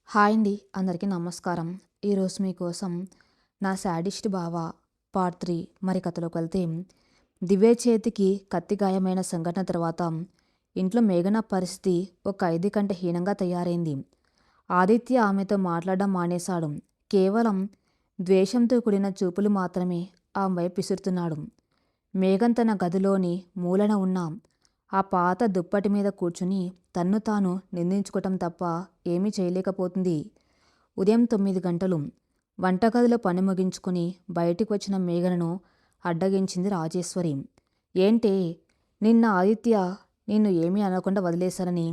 Hi అండి. అందరికీ నమస్కారం. ఈరోజు మీకోసం నా శాడిస్ట్ బావ పార్ట్ 3 మరి కథలోకి వెళ్తే, దివ్య చేతికి కత్తి గాయమైన సంఘటన తర్వాత ఇంట్లో మేఘన పరిస్థితి ఒక ఖైదీ కంటే హీనంగా తయారైంది. ఆదిత్య ఆమెతో మాట్లాడడం మానేశాడు. కేవలం ద్వేషంతో కూడిన చూపులు మాత్రమే ఆమె వైపు విసురుతున్నాడు. మేఘన్ తన గదిలోని మూలన ఉన్న ఆ పాత దుప్పటి మీద కూర్చుని తన్ను తాను నిందించుకోవటం తప్ప ఏమీ చేయలేకపోతుంది. ఉదయం 9 గంటలు. వంటగదిలో పని ముగించుకుని బయటికి వచ్చిన మేఘనను అడ్డగించింది రాజేశ్వరి. ఏంటే, నిన్న ఆదిత్య నిన్ను ఏమీ అనకుండా వదిలేశారని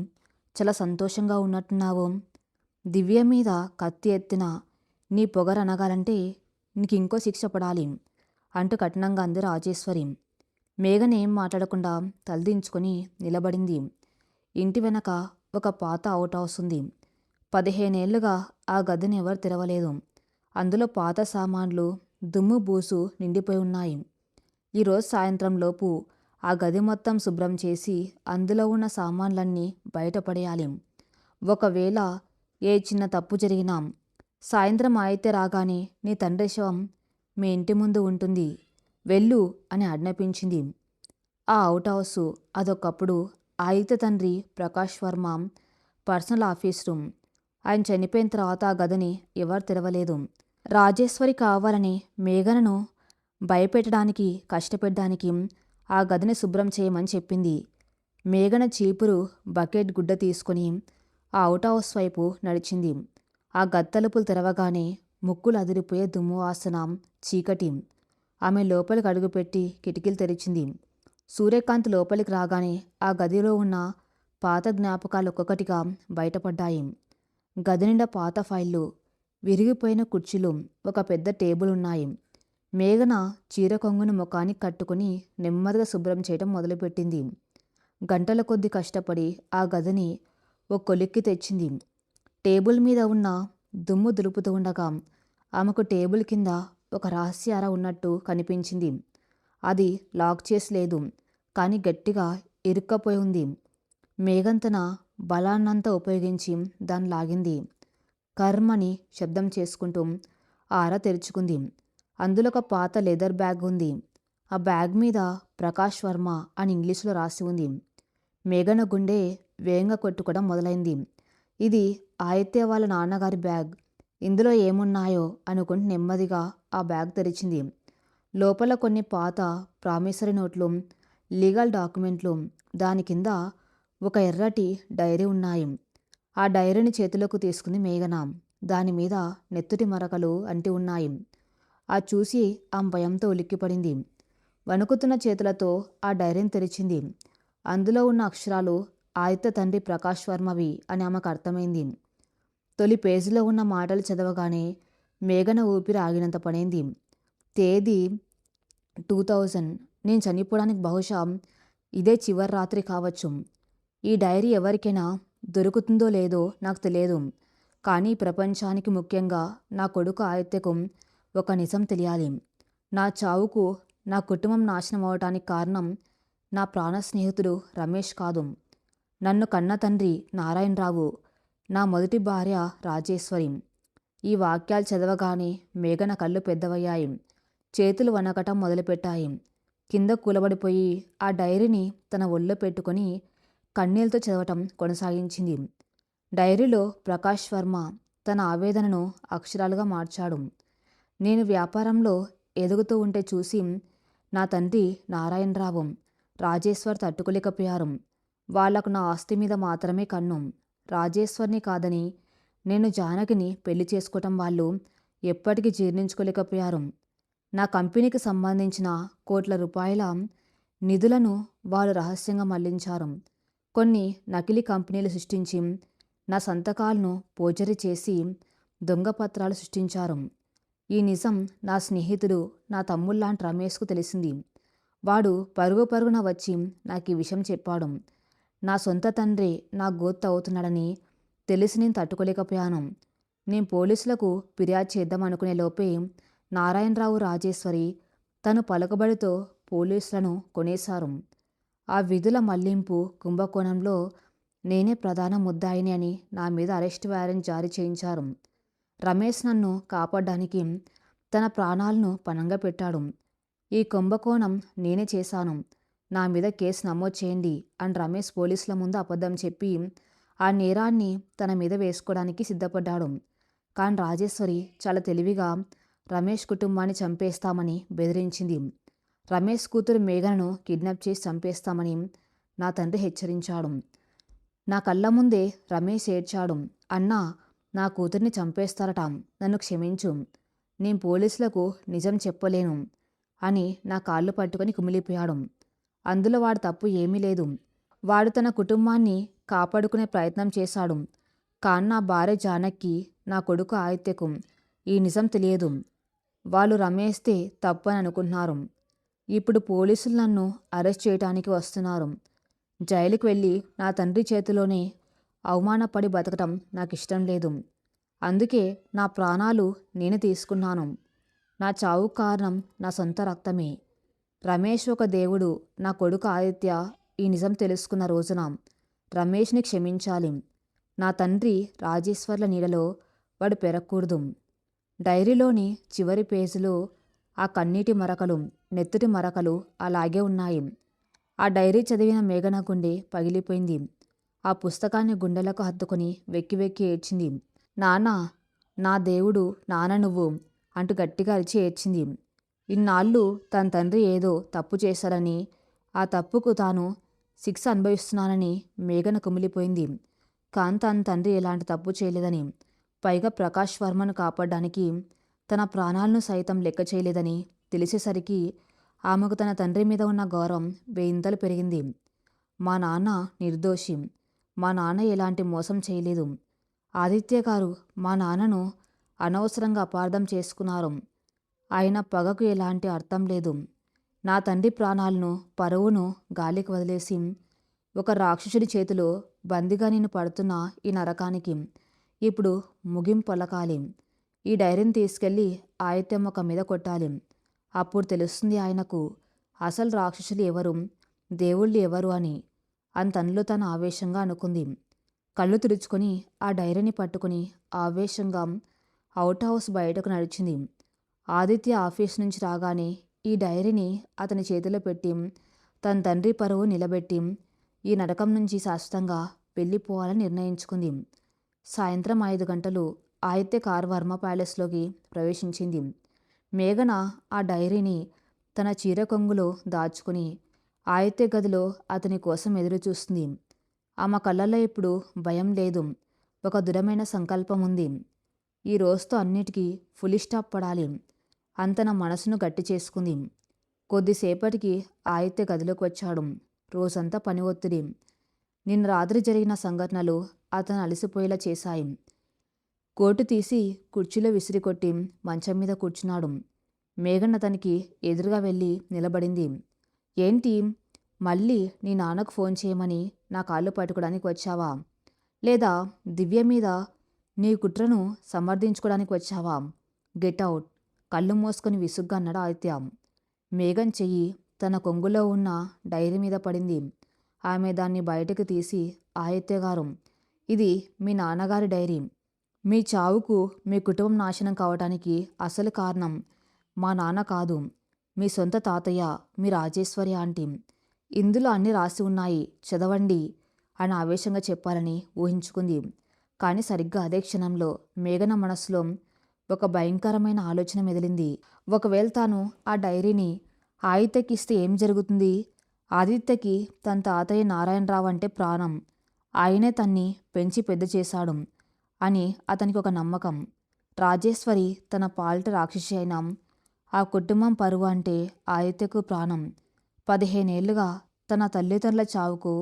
చాలా సంతోషంగా ఉన్నట్టున్నావు. దివ్య మీద కత్తి ఎత్తిన నీ పొగరనగాలంటే నీకింకో శిక్ష పడాలి అంటూ కఠినంగా అంది రాజేశ్వరి. మేఘన ఏం మాట్లాడకుండా తలదించుకొని నిలబడింది. ఇంటి వెనక ఒక పాత అవుట్ హౌస్ ఉంది. 15 ఏళ్లుగా ఆ గదిని ఎవరు తెరవలేదు. అందులో పాత సామాన్లు, దుమ్ము బూసు నిండిపోయి ఉన్నాయి. ఈరోజు సాయంత్రం లోపు ఆ గది మొత్తం శుభ్రం చేసి అందులో ఉన్న సామాన్లన్నీ బయటపడేయాలి. ఒకవేళ ఏ చిన్న తప్పు జరిగినా సాయంత్రం అయితే రాగానే నీ తండ్రి శవం మీ ఇంటి ముందు ఉంటుంది. వెళ్ళు అని ఆజ్ఞాపించింది. ఆ అవుట్ హౌసు అదొకప్పుడు ఆదిత్య తండ్రి Prakash Varma personal office room. ఆయన చనిపోయిన తర్వాత ఆ గదిని ఎవరు తెరవలేదు. రాజేశ్వరి కావాలని మేఘనను భయపెట్టడానికి, కష్టపెట్టడానికి ఆ గదిని శుభ్రం చేయమని చెప్పింది. మేఘన చీపురు, బకెట్, గుడ్డ తీసుకొని ఆ అవుట్ హౌస్ వైపు నడిచింది. ఆ గది తలుపులు తెరవగానే ముక్కులు అదిరిపోయే దుమ్ము వాసన, చీకటి. ఆమె లోపలికి అడుగుపెట్టి కిటికీలు తెరిచింది. సూర్యకాంతి లోపలికి రాగానే ఆ గదిలో ఉన్న పాత జ్ఞాపకాలు ఒక్కొక్కటిగా బయటపడ్డాయి. గది నిండా పాత ఫైళ్ళు, విరిగిపోయిన కుర్చీలు, ఒక పెద్ద టేబుల్ ఉన్నాయి. మేఘన చీర కొంగును ముఖానికి కట్టుకుని నెమ్మదిగా శుభ్రం చేయడం మొదలుపెట్టింది. గంటల కొద్దీ కష్టపడి ఆ గదిని ఓ కొలిక్కి తెచ్చింది. టేబుల్ మీద ఉన్న దుమ్ము దులుపుతూ ఉండగా ఆమెకు టేబుల్ కింద ఒక రహస్య అర ఉన్నట్టు కనిపించింది. అది లాక్ చేసి లేదు, కానీ గట్టిగా ఇరుక్కపోయి ఉంది. మేఘన్ తన బలాన్నంతా ఉపయోగించి దాన్ని లాగింది. కర్మని శబ్దం చేసుకుంటూ ఆ అర తెరుచుకుంది. అందులో ఒక పాత లెదర్ బ్యాగ్ ఉంది. ఆ బ్యాగ్ మీద ప్రకాష్ వర్మ అని ఇంగ్లీషులో రాసి ఉంది. మేఘన గుండె వేగంగా కొట్టుకోవడం మొదలైంది. ఇది ఆదిత్య వాళ్ళ నాన్నగారి బ్యాగ్. ఇందులో ఏమున్నాయో అనుకుంటూ నెమ్మదిగా ఆ బ్యాగ్ తెరిచింది. లోపల కొన్ని పాత ప్రామిసరీ నోట్లు, లీగల్ డాక్యుమెంట్లు, దాని కింద ఒక ఎర్రటి డైరీ ఉన్నాయి. ఆ డైరీని చేతిలోకి తీసుకుంది మేఘన. దాని మీద నెత్తుటి మరకలు అంటి ఉన్నాయి. ఆ చూసి ఆమె భయంతో ఉలిక్కిపడింది. వణుకుతున్న చేతులతో ఆ డైరీని తెరిచింది. అందులో ఉన్న అక్షరాలు ఆదిత్య తండ్రి ప్రకాష్ వర్మవి అని ఆమెకు అర్థమైంది. తొలి పేజీలో ఉన్న మాటలు చదవగానే మేఘన ఊపిరి ఆగినంత పడైంది. తేదీ 2000. నేను చనిపోవడానికి బహుశా ఇదే చివరి రాత్రి కావచ్చు. ఈ డైరీ ఎవరికైనా దొరుకుతుందో లేదో నాకు తెలియదు. కానీ ప్రపంచానికి, ముఖ్యంగా నా కొడుకు ఆదిత్యకు ఒక నిజం తెలియాలి. నా చావుకు, నా కుటుంబం నాశనం అవటానికి కారణం నా ప్రాణ స్నేహితుడు రమేష్ కాదు, నన్ను కన్న తండ్రి నారాయణరావు, నా మొదటి భార్య రాజేశ్వరి. ఈ వాక్యాలు చదవగానే మేఘన కళ్ళు పెద్దవయ్యాయి. చేతులు వణకటం మొదలుపెట్టాయి. కింద కూలబడిపోయి ఆ డైరీని తన ఒళ్ళో పెట్టుకొని కన్నీళ్లతో చదవటం కొనసాగించింది. డైరీలో ప్రకాష్ వర్మ తన ఆవేదనను అక్షరాలుగా మార్చాడు. నేను వ్యాపారంలో ఎదుగుతూ ఉంటే చూసి నా తండ్రి నారాయణరావు, రాజేశ్వర్ తట్టుకోలేకపోయారు. వాళ్లకు నా ఆస్తి మీద మాత్రమే కన్ను. రాజేశ్వర్ని కాదని నేను జానకిని పెళ్లి చేసుకోవటం వాళ్ళు ఎప్పటికీ జీర్ణించుకోలేకపోయారు. నా కంపెనీకి సంబంధించిన కోట్ల రూపాయల నిధులను వారు రహస్యంగా మళ్లించారు. కొన్ని నకిలీ కంపెనీలు సృష్టించి నా సంతకాలను పోర్జరీ చేసి దొంగ పత్రాలు సృష్టించారు. ఈ నిజం నా స్నేహితుడు, నా తమ్ముళ్లాంటి రమేష్కు తెలిసింది. వాడు పరుగు పరుగున వచ్చి నాకు ఈ విషయం చెప్పాడు. నా సొంత తండ్రి నా గోత్తు అవుతున్నాడని తెలిసి నేను తట్టుకోలేకపోయాను. నేను పోలీసులకు ఫిర్యాదు చేద్దాం అనుకునే లోపే నారాయణరావు, రాజేశ్వరి తను పలుకుబడితో పోలీసులను కొనేశారు. ఆ విధుల మళ్లింపు కుంభకోణంలో నేనే ప్రధాన ముద్దాయిని అని నా మీద అరెస్ట్ వారెంట్ జారీ చేయించారు. రమేష్ నన్ను కాపాడడానికి తన ప్రాణాలను పణంగా పెట్టాడు. ఈ కుంభకోణం నేనే చేశాను. నా మీద కేసు నమోదు చేయండి అని రమేష్ పోలీసుల ముందు అబద్ధం చెప్పి ఆ నేరాన్ని తన మీద వేసుకోవడానికి సిద్ధపడ్డాడు. కానీ రాజేశ్వరి చాలా తెలివిగా రమేష్ కుటుంబాన్ని చంపేస్తామని బెదిరించింది. రమేష్ కూతురు మేఘనను కిడ్నాప్ చేసి చంపేస్తామని నా తండ్రి హెచ్చరించాడు. నా కళ్ళ ముందే రమేష్ ఏడ్చాడు. అన్నా, నా కూతుర్ని చంపేస్తారట, నన్ను క్షమించు, నేను పోలీసులకు నిజం చెప్పలేను అని నా కాళ్ళు పట్టుకొని కుమిలిపోయాడు. అందులో వాడు తప్పు ఏమీ లేదు. వాడు తన కుటుంబాన్ని కాపాడుకునే ప్రయత్నం చేశాడు. కానీ నా భార్య జానకి, నా కొడుకు ఆదిత్యకు ఈ నిజం తెలియదు. వాళ్ళు రమేష్దే తప్పు అని అనుకుంటున్నారు. ఇప్పుడు పోలీసులు నన్ను అరెస్ట్ చేయడానికి వస్తున్నారు. జైలుకి వెళ్ళి నా తండ్రి చేతిలోనే అవమానపడి బతకటం నాకు ఇష్టం లేదు. అందుకే నా ప్రాణాలు నేను తీసుకున్నాను. నా చావు కారణం నా సొంత రక్తమే. రమేష్ ఒక దేవుడు. నా కొడుకు ఆదిత్య ఈ నిజం తెలుసుకున్న రోజున రమేష్ని క్షమించాలి. నా తండ్రి రాజేశ్వర్ల నీడలో వాడు పెరగకూడదు. డైరీలోని చివరి పేజీలో ఆ కన్నీటి మరకలు, నెత్తుటి మరకలు అలాగే ఉన్నాయి. ఆ డైరీ చదివిన మేఘన గుండె పగిలిపోయింది. ఆ పుస్తకాన్ని గుండెలకు హత్తుకొని వెక్కి వెక్కి ఏడ్చింది. నాన్న, నా దేవుడు, నాన్న నువ్వు అంటూ గట్టిగా అరిచి ఏడ్చింది. ఇన్నాళ్ళు తన తండ్రి ఏదో తప్పు చేశాడని, ఆ తప్పుకు తాను శిక్ష అనుభవిస్తున్నానని మేఘన కుమిలిపోయింది. కానీ తన తండ్రి ఎలాంటి తప్పు చేయలేదని, పైగా ప్రకాష్ వర్మను కాపాడడానికి తన ప్రాణాలను సైతం లెక్క చేయలేదని తెలిసేసరికి ఆమెకు తన తండ్రి మీద ఉన్న గౌరవం వేయింతలు పెరిగింది. మా నాన్న నిర్దోషి. మా నాన్న ఎలాంటి మోసం చేయలేదు. ఆదిత్య గారు మా నాన్నను అనవసరంగా అపార్థం చేసుకున్నారు. ఆయన పగకు ఎలాంటి అర్థం లేదు. నా తండ్రి ప్రాణాలను, పరువును గాలికి వదిలేసి ఒక రాక్షసుడి చేతిలో బందీగా నేను పడుతున్న ఈ నరకానికి ఇప్పుడు ముగింపు పలకాలి. ఈ డైరీని తీసుకెళ్ళి ఆదిత్య ముఖం మీద కొట్టాలి. అప్పుడు తెలుస్తుంది ఆయనకు అసలు రాక్షసులు ఎవరు, దేవుళ్ళు ఎవరు అని తనలో తను ఆవేశంగా అనుకుంది. కళ్ళు తుడుచుకొని ఆ డైరీని పట్టుకుని ఆవేశంగా అవుట్ హౌస్ బయటకు నడిచింది. ఆదిత్య ఆఫీస్ నుంచి రాగానే ఈ డైరీని అతని చేతిలో పెట్టి తన తండ్రి పరువు నిలబెట్టి ఈ నరకం నుంచి శాశ్వతంగా వెళ్ళిపోవాలని నిర్ణయించుకుంది. సాయంత్రం 5 గంటలు ఆదిత్య కార్ వర్మ ప్యాలెస్లోకి ప్రవేశించింది. మేఘన ఆ డైరీని తన చీర కొంగులో దాచుకుని ఆదిత్య గదిలో అతని కోసం ఎదురు చూస్తుంది. ఆమె కళ్ళల్లో ఇప్పుడు భయం లేదు, ఒక దృఢమైన సంకల్పం ఉంది. ఈ రోజుతో అన్నిటికీ ఫుల్ స్టాప్ పడాలి. తన మనసును గట్టి చేసుకుంది. కొద్దిసేపటికి ఆదిత్య గదిలోకి వచ్చాడు. రోజంతా పని ఒత్తిడి. నిన్న రాత్రి జరిగిన సంఘటనలు అతను అలసిపోయేలా చేశాయి. కోటు తీసి కుర్చీలో విసిరికొట్టి మంచం మీద కూర్చున్నాడు. మేఘన్ అతనికి ఎదురుగా వెళ్ళి నిలబడింది. ఏంటి, మళ్ళీ నీ నాన్నకు ఫోన్ చేయమని నా కాళ్ళు పట్టుకోవడానికి వచ్చావా? లేదా దివ్య మీద నీ కుట్రను సమర్థించుకోవడానికి వచ్చావా? గెట్ అవుట్, కళ్ళు మూసుకొని విసుగ్గా అన్నాడు ఆదిత్య. మేఘన్ చెయ్యి తన కొంగులో ఉన్న డైరీ మీద పడింది. ఆమె దాన్ని బయటకు తీసి, ఆదిత్య గారు, ఇది మీ నాన్నగారి డైరీ. మీ చావుకు, మీ కుటుంబం నాశనం కావటానికి అసలు కారణం మా నాన్న కాదు, మీ సొంత తాతయ్య, మీ రాజేశ్వరి ఆంటీ. ఇందులో అన్నీ రాసి ఉన్నాయి, చదవండి అని ఆవేశంగా చెప్పాలని ఊహించుకుంది. కానీ సరిగ్గా అదే క్షణంలో మేఘన మనసులో ఒక భయంకరమైన ఆలోచన మెదిలింది. ఒకవేళ తాను ఆ డైరీని ఆదిత్యకి ఇస్తే ఏం జరుగుతుంది? ఆదిత్యకి తన తాతయ్య నారాయణరావు అంటే ప్రాణం. ఆయనే తన్ని పెంచి పెద్ద చేశాడు అని అతనికి ఒక నమ్మకం. రాజేశ్వరి తన పాలిట రాక్షసి అయినా ఆ కుటుంబం పరువు అంటే ఆదిత్యకు ప్రాణం. 15 ఏళ్లుగా తన తల్లిదండ్రుల చావుకు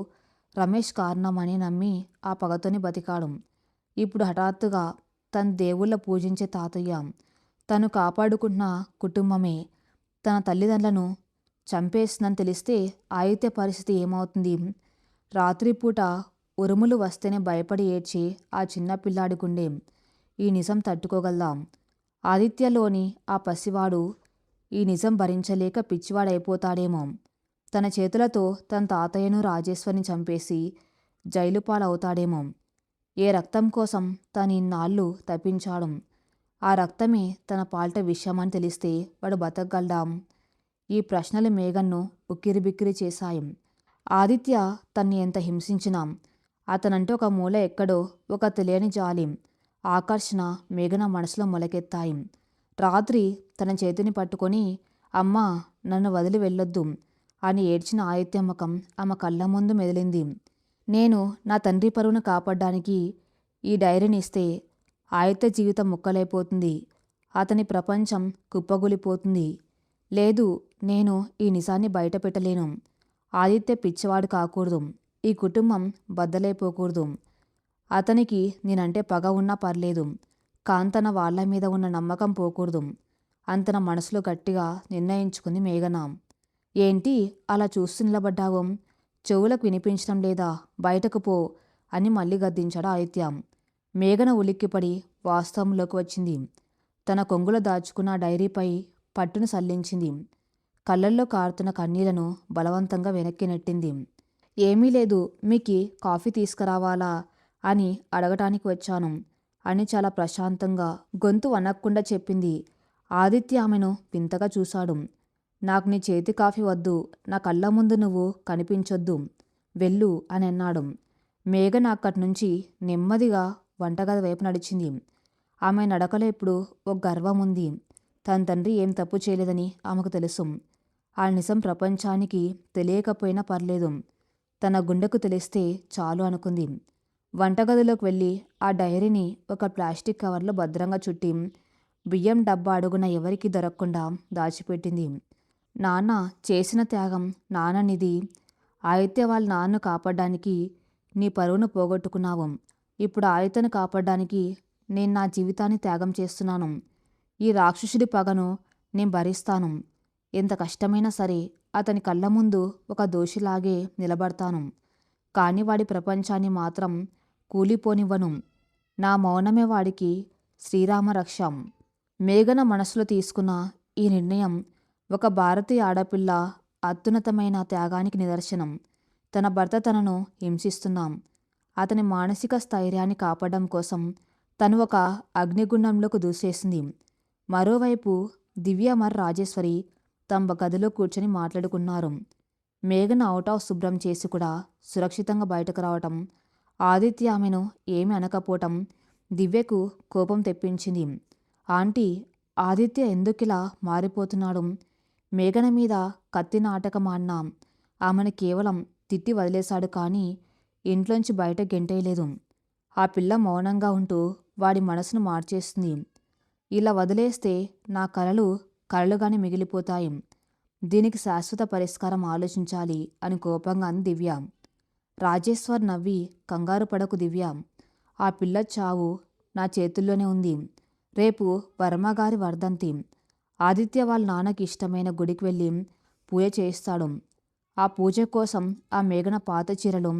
రమేష్ కారణమని నమ్మి ఆ పగతోని బతికాడు. ఇప్పుడు హఠాత్తుగా తన దేవుళ్ళ పూజించే తాతయ్య, తను కాపాడుకున్న కుటుంబమే తన తల్లిదండ్రులను చంపేస్తుందని తెలిస్తే ఆదిత్య పరిస్థితి ఏమవుతుంది? రాత్రిపూట ఉరుములు వస్తేనే భయపడి ఏడ్చి ఆ చిన్న పిల్లాడి గుండె ఈ నిజం తట్టుకోగలదా? ఆదిత్యలోని ఆ పసివాడు ఈ నిజం భరించలేక పిచ్చివాడైపోతాడేమో. తన చేతులతో తన తాతయ్యను రాజేశ్వరిని చంపేసి జైలు పాలవుతాడేమో. ఏ రక్తం కోసం తను ఇన్నాళ్ళు తప్పించాడు. ఆ రక్తమే తన పాలిట విషయమని తెలిస్తే వాడు బతకగలడా? ఈ ప్రశ్నలు మేఘన్ను ఉక్కిరిబిక్కిరి చేశాయి. ఆదిత్య తన్ని ఎంత హింసించినా అతనంటే ఒక మూల ఎక్కడో ఒక తెలియని జాలి, ఆకర్షణ మేఘన మనసులో మొలకెత్తాయి. రాత్రి తన చేతిని పట్టుకొని అమ్మా, నన్ను వదిలి వెళ్ళొద్దు అని ఏడ్చిన ఆదిత్య ముఖం ఆమె కళ్ళ ముందు మెదిలింది. నేను నా తండ్రి పరువును కాపాడడానికి ఈ డైరీని ఇస్తే ఆదిత్య జీవితం ముక్కలైపోతుంది. అతని ప్రపంచం కుప్పగూలిపోతుంది. లేదు, నేను ఈ నిజాన్ని బయట పెట్టలేను. ఆదిత్య పిచ్చివాడు కాకూడదు. ఈ కుటుంబం బద్దలైపోకూడదు. అతనికి నేనంటే పగ ఉన్నా పర్లేదు, కాంతన వాళ్ళ మీద ఉన్న నమ్మకం పోకూడదు అని తన మనసులో గట్టిగా నిర్ణయించుకుంది మేఘన. ఏంటి అలా చూస్తూ నిలబడ్డావు? చెవులకు వినిపించడం లేదా? బయటకు పో అని మళ్ళీ గద్దించాడు ఆదిత్య. మేఘన ఉలిక్కిపడి వాస్తవంలోకి వచ్చింది. తన కొంగులో దాచుకున్న డైరీపై పట్టును సల్లించింది. కళ్ళల్లో కారుతున్న కన్నీళ్లను బలవంతంగా వెనక్కి నెట్టింది. ఏమీ లేదు, మీకి కాఫీ తీసుకురావాలా అని అడగటానికి వచ్చాను అని చాలా ప్రశాంతంగా గొంతు వనక్కుండా చెప్పింది. ఆదిత్య ఆమెను వింతగా చూశాడు. నాకు నీ చేతి కాఫీ వద్దు, నా కళ్ళ ముందు నువ్వు కనిపించొద్దు, వెళ్ళు అని అన్నాడు. మేఘన అక్కడి నుంచి నెమ్మదిగా వంటగది వైపు నడిచింది. ఆమె నడకలో ఇప్పుడు ఒక గర్వం ఉంది. తన తండ్రి ఏం తప్పు చేయలేదని ఆమెకు తెలుసు. ఆ నిజం ప్రపంచానికి తెలియకపోయినా పర్లేదు, తన గుండెకు తెలిస్తే చాలు అనుకుంది. వంటగదిలోకి వెళ్ళి ఆ డైరీని ఒక ప్లాస్టిక్ కవర్లో భద్రంగా చుట్టి బియ్యం డబ్బా అడుగున ఎవరికీ దొరకకుండా దాచిపెట్టింది. నాన్న చేసిన త్యాగం నాన్ననిది. ఆదిత్య వాళ్ళ నాన్నను కాపాడడానికి నీ పరువును పోగొట్టుకున్నావు. ఇప్పుడు ఆదిత్యను కాపాడడానికి నేను నా జీవితాన్ని త్యాగం చేస్తున్నాను. ఈ రాక్షసుడి పగను నేను భరిస్తాను. ఎంత కష్టమైనా సరే అతని కళ్ళ ముందు ఒక దోషిలాగే నిలబడతాను. కానీ వాడి ప్రపంచాన్ని మాత్రం కూలిపోనివ్వను. నా మౌనమే వాడికి శ్రీరామ రక్ష. మేఘన మనసులో తీసుకున్న ఈ నిర్ణయం ఒక భారతీయ ఆడపిల్ల అత్యున్నతమైన త్యాగానికి నిదర్శనం. తన భర్త తనను హింసిస్తున్నాం, అతని మానసిక స్థైర్యాన్ని కాపాడడం కోసం తను ఒక అగ్నిగుండంలోకి దూసేసింది. మరోవైపు దివ్య మరి రాజేశ్వరి తమ గదిలో కూర్చొని మాట్లాడుకున్నారు. మేఘన అవుట్ హౌస్ శుభ్రం చేసి కూడా సురక్షితంగా బయటకు రావటం, ఆదిత్య ఆమెను ఏమీ అనకపోవటం దివ్యకు కోపం తెప్పించింది. ఆంటీ, ఆదిత్య ఎందుకిలా మారిపోతున్నాడు? మేఘన మీద కత్తి నాటకం ఆడినా ఆమెను కేవలం తిట్టి వదిలేశాడు, కానీ ఇంట్లోంచి బయట గెంటేయలేదు. ఆ పిల్ల మౌనంగా ఉంటూ వాడి మనసును మార్చేస్తుంది. ఇలా వదిలేస్తే నా కలలు కలలుగానే మిగిలిపోతాయి. దీనికి శాశ్వత పరిష్కారం ఆలోచించాలి అని కోపంగా అంది దివ్య. రాజేశ్వర్ నవ్వి, కంగారు పడకు దివ్య, ఆ పిల్ల చావు నా చేతుల్లోనే ఉంది. రేపు వర్మగారి వర్ధంతి. ఆదిత్య వాళ్ళ నాన్నకి ఇష్టమైన గుడికి వెళ్ళి పూజ చేయిస్తాడు. ఆ పూజ కోసం ఆ మేఘన పాత చీరలు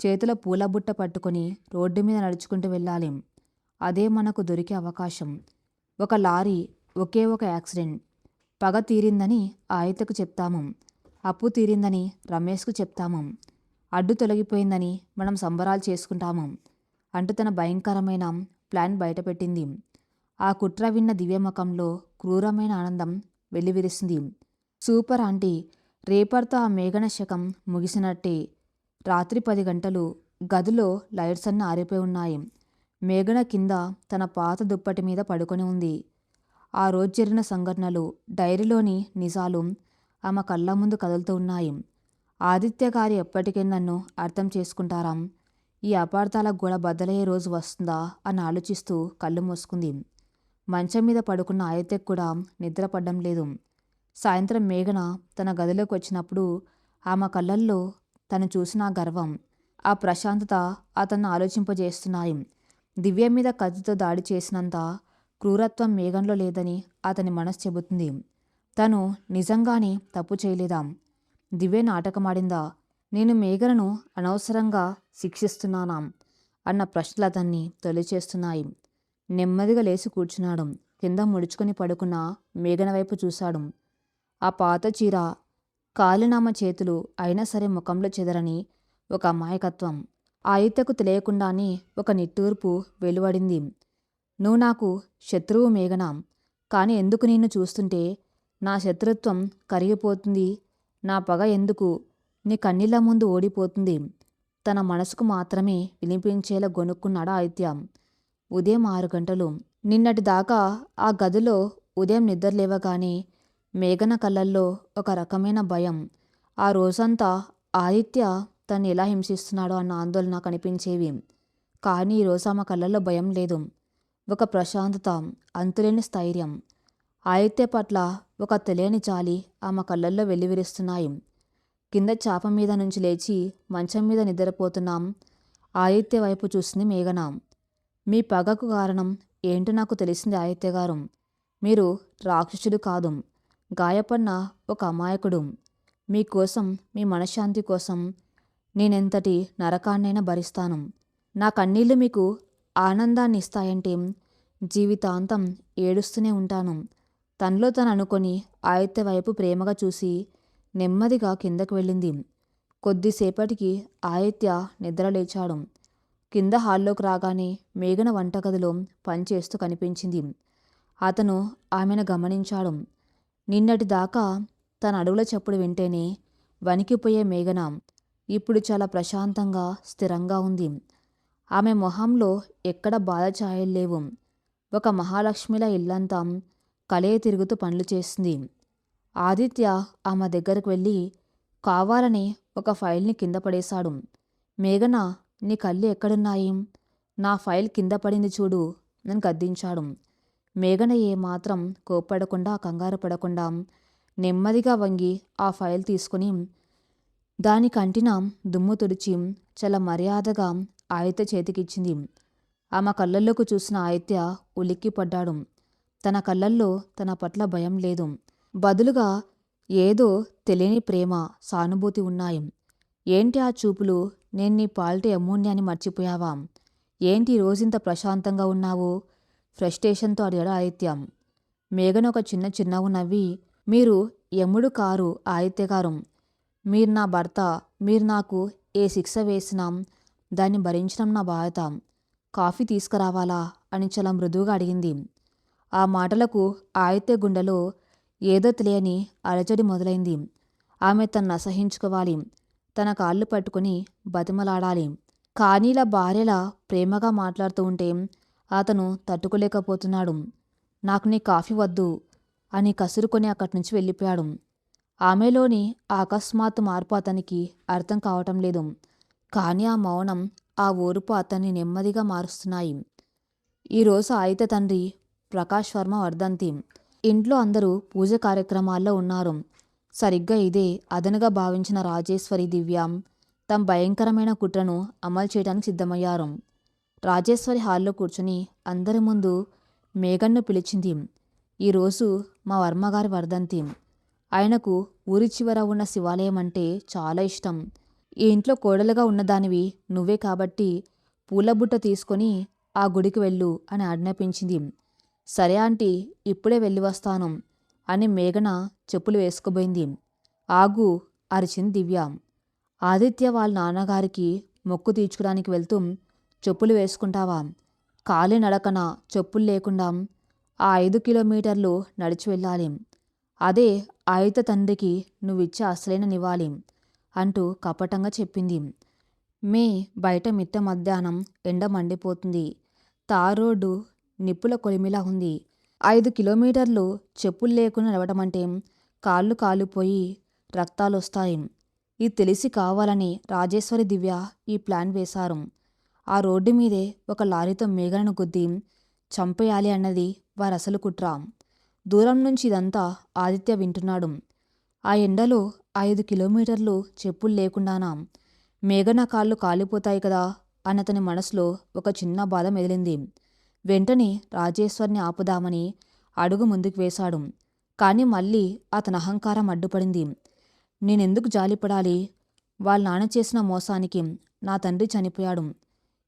చేతిలో పూల బుట్ట పట్టుకొని రోడ్డు మీద నడుచుకుంటూ వెళ్ళాలి. అదే మనకు దొరికే అవకాశం. ఒక లారీ, ఒకే ఒక యాక్సిడెంట్. పగ తీరిందని ఆదిత్యకు చెప్తాము, అప్పు తీరిందని రమేష్కు చెప్తాము, అడ్డు తొలగిపోయిందని మనం సంబరాలు చేసుకుంటాము అంటూ తన భయంకరమైన ప్లాన్ బయటపెట్టింది. ఆ కుట్ర విన్న దివ్య ముఖంలో క్రూరమైన ఆనందం వెల్లివిరిసింది. సూపర్ ఆంటీ, రేపటితో ఆ మేఘన శకం ముగిసినట్టే. రాత్రి 10 గంటలు. గదిలో లైట్స్ అన్నీ ఆరిపోయి ఉన్నాయి. మేఘన కింద తన పాత దుప్పటి మీద పడుకొని ఉంది. ఆ రోజు జరిగిన సంఘటనలు, డైరీలోని నిజాలు ఆమె కళ్ళ ముందు కదులుతూ ఉన్నాయి. ఆదిత్య గారు ఎప్పటికీ నన్ను అర్థం చేసుకుంటారా? ఈ అపార్థాల గోడ బద్దలయ్యే రోజు వస్తుందా అని ఆలోచిస్తూ కళ్ళు మూసుకుంది. మంచం మీద పడుకున్న ఆదిత్యకు కూడా నిద్ర పడ్డం లేదు. సాయంత్రం మేఘన తన గదిలోకి వచ్చినప్పుడు ఆమె కళ్ళల్లో తను చూసిన ఆ గర్వం, ఆ ప్రశాంతత అతన్ని ఆలోచింపజేస్తున్నాయి. దివ్య మీద కత్తితో దాడి చేసినంత క్రూరత్వం మేఘంలో లేదని అతని మనసు చెబుతుంది. తను నిజంగానే తప్పు చేయలేదా? దివ్య నాటకమాడిందా? నేను మేఘనను అనవసరంగా శిక్షిస్తున్నానా అన్న ప్రశ్నలు అతన్ని తొలిచేస్తున్నాయి. నెమ్మదిగా లేచి కూర్చున్నాడు. కింద ముడుచుకొని పడుకున్న మేఘన వైపు చూశాడు. ఆ పాత చీర, కాలినామ చేతులు అయినా సరే ముఖంలో చెదరని ఒక అమాయకత్వం. ఆదిత్యకు తెలియకుండానే ఒక నిట్టూర్పు వెలువడింది. నువ్వు నాకు శత్రువు మేఘన, కానీ ఎందుకు నిన్ను చూస్తుంటే నా శత్రుత్వం కరిగిపోతుంది, నా పగ ఎందుకు నీ కన్నీళ్ల ముందు ఓడిపోతుంది. తన మనసుకు మాత్రమే వినిపించేలా గొనుక్కున్నాడు ఆదిత్య. ఉదయం 6 గంటలు. నిన్నటి దాకా ఆ గదిలో ఉదయం నిద్రలేవగానే మేఘన కళ్ళల్లో ఒక రకమైన భయం. ఆ రోజంతా ఆదిత్య తను ఎలా హింసిస్తున్నాడో అన్న ఆందోళన కనిపించేవి. కానీ ఈరోజు ఆమె కళ్ళల్లో భయం లేదు, ఒక ప్రశాంతత, అంతులేని స్థైర్యం. ఆదిత్య పట్ల ఒక తెలియని జాలి ఆమె కళ్ళల్లో వెల్లివిరుస్తున్నాయి. కింద చాప మీద నుంచి లేచి మంచం మీద నిద్రపోతున్నాం ఆదిత్య వైపు చూసింది మేఘన. మీ పగకు కారణం ఏంటో నాకు తెలిసింది ఆదిత్య గారు. మీరు రాక్షసుడు కాదు, గాయపడిన ఒక అమాయకుడు. మీకోసం, మీ మనశ్శాంతి కోసం నేనెంతటి నరకాన్నైనా భరిస్తాను. నా కన్నీళ్లు మీకు ఆనందాన్ని ఇస్తాయంటే జీవితాంతం ఏడుస్తూనే ఉంటాను. తనలో తను అనుకొని ఆదిత్య వైపు ప్రేమగా చూసి నెమ్మదిగా కిందకు వెళ్ళింది. కొద్దిసేపటికి ఆదిత్య నిద్ర లేచాడు. కింద హాల్లోకి రాగానే మేఘన వంటగదిలో పనిచేస్తూ కనిపించింది. అతను ఆమెను గమనించాడు. నిన్నటి దాకా తన అడుగుల చప్పుడు వింటేనే వణికిపోయే మేఘన ఇప్పుడు చాలా ప్రశాంతంగా, స్థిరంగా ఉంది. ఆమె మొహంలో ఎక్కడ బాధ ఛాయలు లేవు. ఒక మహాలక్ష్మిలా ఇల్లంతా కలే తిరుగుతూ పనులు చేస్తుంది. ఆదిత్య ఆమె దగ్గరకు వెళ్ళి కావాలని ఒక ఫైల్ని కింద పడేశాడు. మేఘన, నీ కళ్ళు ఎక్కడున్నాయి? నా ఫైల్ కింద పడింది చూడు అని గద్దించాడు. మేఘన ఏమాత్రం కోప్పడకుండా, కంగారు పడకుండా నెమ్మదిగా వంగి ఆ ఫైల్ తీసుకుని దాని కంటిన దుమ్ము తుడిచి చాలా మర్యాదగా ఆదిత్య చేతికిచ్చింది. ఆమె కళ్ళల్లోకి చూసిన ఆదిత్య ఉలిక్కిపడ్డాడు. తన కళ్ళల్లో తన పట్ల భయం లేదు, బదులుగా ఏదో తెలియని ప్రేమ, సానుభూతి ఉన్నాయి. ఏంటి ఆ చూపులు? నేను నీ పాలిటి అమూల్యాన్ని మర్చిపోయావా? ఏంటి రోజంత ప్రశాంతంగా ఉన్నావు? ఫ్రస్ట్రేషన్తో అడిగాడు ఆదిత్య. మేఘన ఒక చిన్న చిరునవ్వు నవ్వి, మీరు యముడు కారు ఆదిత్య గారు. మీరు నా భర్త. మీరు నాకు ఏ శిక్ష వేసినా దాన్ని భరించడం నా బాధ్యత. కాఫీ తీసుకురావాలా అని చాలా మృదువుగా అడిగింది. ఆ మాటలకు ఆదిత్య గుండెలో ఏదో తెలియని అలజడి మొదలైంది. ఆమె తనను అసహించుకోవాలి, తన కాళ్ళు పట్టుకుని బతిమలాడాలి. కానీ ఇలా భార్యలా ప్రేమగా మాట్లాడుతూ ఉంటే అతను తట్టుకోలేకపోతున్నాడు. నాకు నీ కాఫీ వద్దు అని కసురుకొని అక్కడి నుంచి వెళ్ళిపోయాడు. ఆమెలోని ఆ అకస్మాత్తు మార్పు అతనికి అర్థం కావటం లేదు. కానీ ఆ మౌనం, ఆ ఓర్పు అతన్ని నెమ్మదిగా మారుస్తున్నాయి. ఈరోజు ఆదిత్య తండ్రి ప్రకాష్ వర్మ వర్ధంతి. ఇంట్లో అందరూ పూజ కార్యక్రమాల్లో ఉన్నారు. సరిగ్గా ఇదే అదనుగా భావించిన రాజేశ్వరి, దివ్య తమ భయంకరమైన కుట్రను అమలు చేయడానికి సిద్ధమయ్యారు. రాజేశ్వరి హాల్లో కూర్చుని అందరి ముందు మేఘన్ను పిలిచింది. ఈరోజు మా వర్మగారి వర్ధంతి. ఆయనకు ఊరి చివర ఉన్న శివాలయం అంటే చాలా ఇష్టం. ఈ ఇంట్లో కోడలుగా ఉన్నదానివి నువ్వే కాబట్టి పూలబుట్ట తీసుకొని ఆ గుడికి వెళ్ళు అని ఆజ్ఞాపించింది. సరే ఆంటీ, ఇప్పుడే వెళ్ళి వస్తాను అని మేఘన చెప్పులు వేసుకోబోయింది. ఆగు, అరిచింది దివ్య. ఆదిత్య వాళ్ళ నాన్నగారికి మొక్కు తీర్చుకోవడానికి వెళ్తూ చెప్పులు వేసుకుంటావా? కాలి నడకన చెప్పులు లేకుండా ఆ 5 కిలోమీటర్లు నడిచి వెళ్ళాలి. అదే ఆదిత్య తండ్రికి నువ్విచ్చే అసలైన నివాళి అంటూ కపటంగా చెప్పింది. బయట మిట్ట మధ్యాహ్నం ఎండ మండిపోతుంది. తార్ రోడ్డు నిప్పుల కొలిమిలా ఉంది. 5 కిలోమీటర్లు చెప్పులు లేకుండా నడవటమంటే కాళ్ళు కాలిపోయి రక్తాలొస్తాయి. ఇది తెలిసి కావాలని రాజేశ్వరి, దివ్య ఈ ప్లాన్ వేశారు. ఆ రోడ్డు మీదే ఒక లారీతో మేఘనను గుద్ది చంపేయాలి అన్నది వారసలు కుట్ర. దూరం నుంచి ఇదంతా ఆదిత్య వింటున్నాడు. ఆ ఎండలో 5 కిలోమీటర్లు చెప్పులు లేకుండానా? మేఘన కాళ్ళు కాలిపోతాయి కదా అన్నతని మనసులో ఒక చిన్న బాధ మెదిలింది. వెంటనే రాజేశ్వర్ని ఆపుదామని అడుగు ముందుకు వేశాడు. కానీ మళ్ళీ అతని అహంకారం అడ్డుపడింది. నేనెందుకు జాలిపడాలి? వాళ్ళ నాన్న చేసిన మోసానికి నా తండ్రి చనిపోయాడు.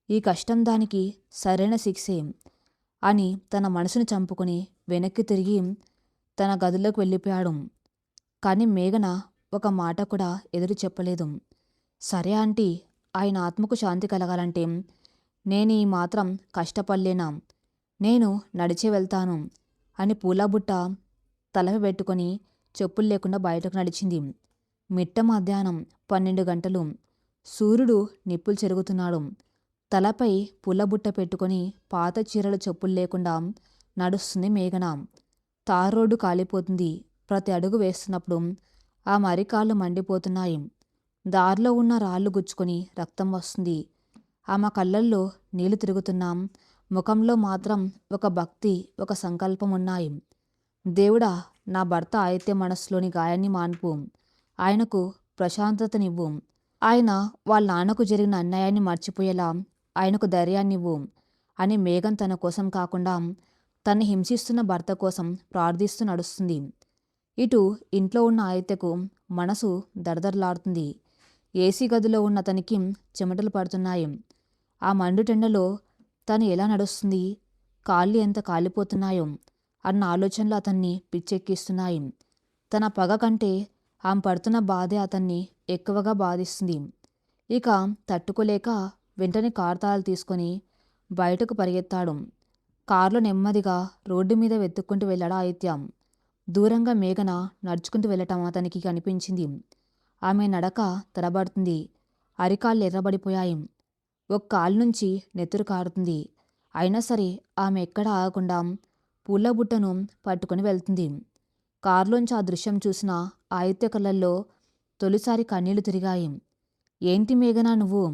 ఈ కష్టం దానికి సరైన శిక్షే అని తన మనసును చంపుకొని వెనక్కి తిరిగి తన గదిలోకి వెళ్ళిపోయాడు. కానీ మేఘన ఒక మాట కూడా ఎదురు చెప్పలేదు. సరే ఆంటీ ఆయన ఆత్మకు శాంతి కలగాలంటే నేను ఈ మాత్రం కష్టపడలేనా? నేను నడిచే వెళ్తాను అని పూలబుట్ట తలపై పెట్టుకొని చెప్పులు లేకుండా బయటకు నడిచింది. మిట్ట మధ్యాహ్నం 12 గంటలు. సూర్యుడు నిప్పులు చెరుగుతున్నాడు. తలపై పూలబుట్ట పెట్టుకొని పాత చీరలు చెప్పులు లేకుండా నడుస్తుంది మేఘన. తార్ రోడ్డు కాలిపోతుంది. ప్రతి అడుగు వేస్తున్నప్పుడు ఆ మరికాళ్ళు మండిపోతున్నాయి. దారిలో ఉన్న రాళ్ళు గుచ్చుకొని రక్తం వస్తుంది. ఆమె కళ్ళల్లో నీళ్లు తిరుగుతున్నాం. ముఖంలో మాత్రం ఒక భక్తి, ఒక సంకల్పం ఉన్నాయి. దేవుడా, నా భర్త అయితే మనసులోని గాయాన్ని మాన్పు. ఆయనకు ప్రశాంతతనివ్వు. ఆయన వాళ్ళ నాన్నకు జరిగిన అన్యాయాన్ని మర్చిపోయేలా ఆయనకు ధైర్యాన్నివ్వు అని మేఘన్ తన కోసం కాకుండా తన్ని హింసిస్తున్న భర్త కోసం ప్రార్థిస్తూ నడుస్తుంది. ఇటు ఇంట్లో ఉన్న ఆయతకు మనసు దడదడలాడుతుంది. ఏసీ గదిలో ఉన్న తనకి చెమటలు పడుతున్నాయి. ఆ మండుటెండలో తను ఎలా నడుస్తుంది? కాళ్ళు ఎంత కాలిపోతున్నాయో అన్న ఆలోచనలు అతన్ని పిచ్చెక్కిస్తున్నాయి. తన పగ కంటే ఆమె పడుతున్న బాధే అతన్ని ఎక్కువగా బాధిస్తుంది. ఇక తట్టుకోలేక వెంటనే కారు తాళాలు తీసుకొని బయటకు పరిగెత్తాడు. కారులో నెమ్మదిగా రోడ్డు మీద వెతుక్కుంటూ వెళ్ళాడు ఆదిత్య. దూరంగా మేఘన నడుచుకుంటూ వెళ్ళటం అతనికి కనిపించింది. ఆమె నడక తడబడుతుంది. అరికాళ్ళు ఎర్రబడిపోయాయి. ఒక కాలు నుంచి నెత్తురు కారుతుంది. అయినా సరే ఆమె ఎక్కడ ఆగకుండా పూలబుట్టను పట్టుకుని వెళ్తుంది. కారులోంచి ఆ దృశ్యం చూసిన ఆదిత్య కళ్ళల్లో తొలిసారి కన్నీళ్లు తిరిగాయి. ఏంటి మేఘనా నువ్వు?